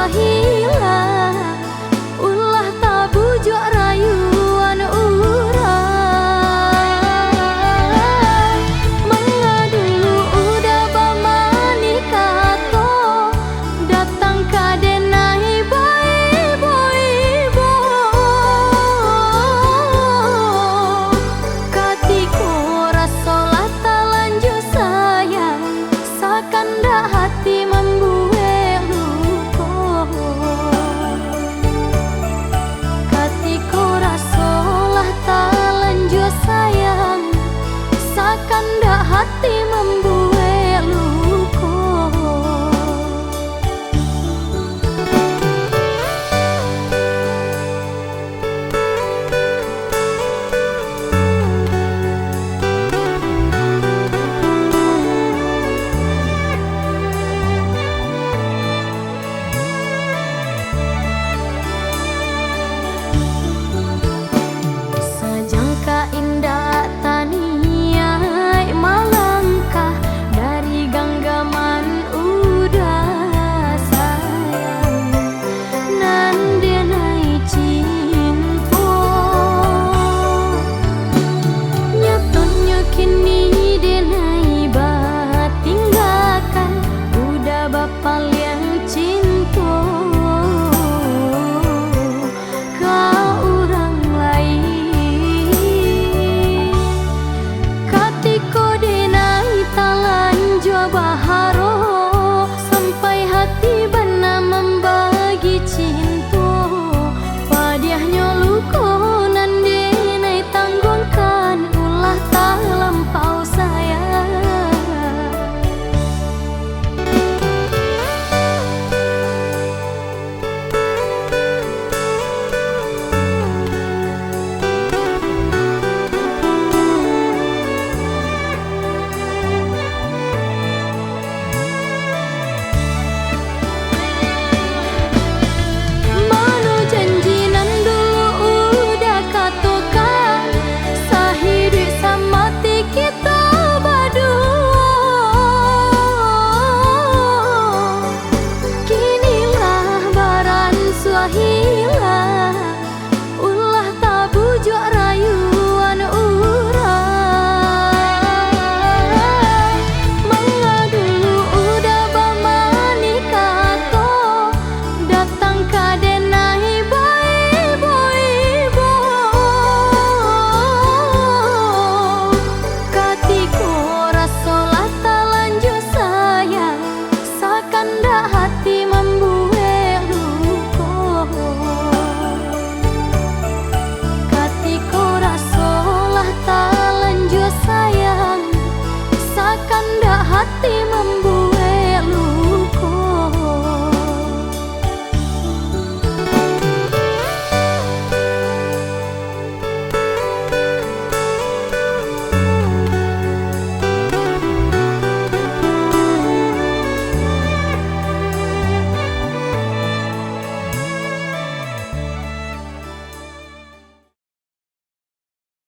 suahila ulah tak bujuk rayuan urang mengadulu udah bamani kato datang kadenai boy katiko rasolah tak lanjut sayang sakanda hati membuat luka katiko rasolah tak lanjut sayang sakanda hati membuat luka. Sajangka indah taniai malangkah dari genggaman udah sayang nan denai cinta nyatanya kini denai batinggalkan udah bapal yang cinta ka orang lain katiko denai talanjua baharo sampai hati bana membagi cinta padiahnya luko nan denai tanggungkan ulah tak lampau sayang. Mano janji nan dulu udah katakan sahidup samati kita berdua kinilah baran suahila ulah tak bujuk rayuan urang mengadulu udah bamani kato datang kadenai boy katiko rasolah tak lanjut sayang sakanda hati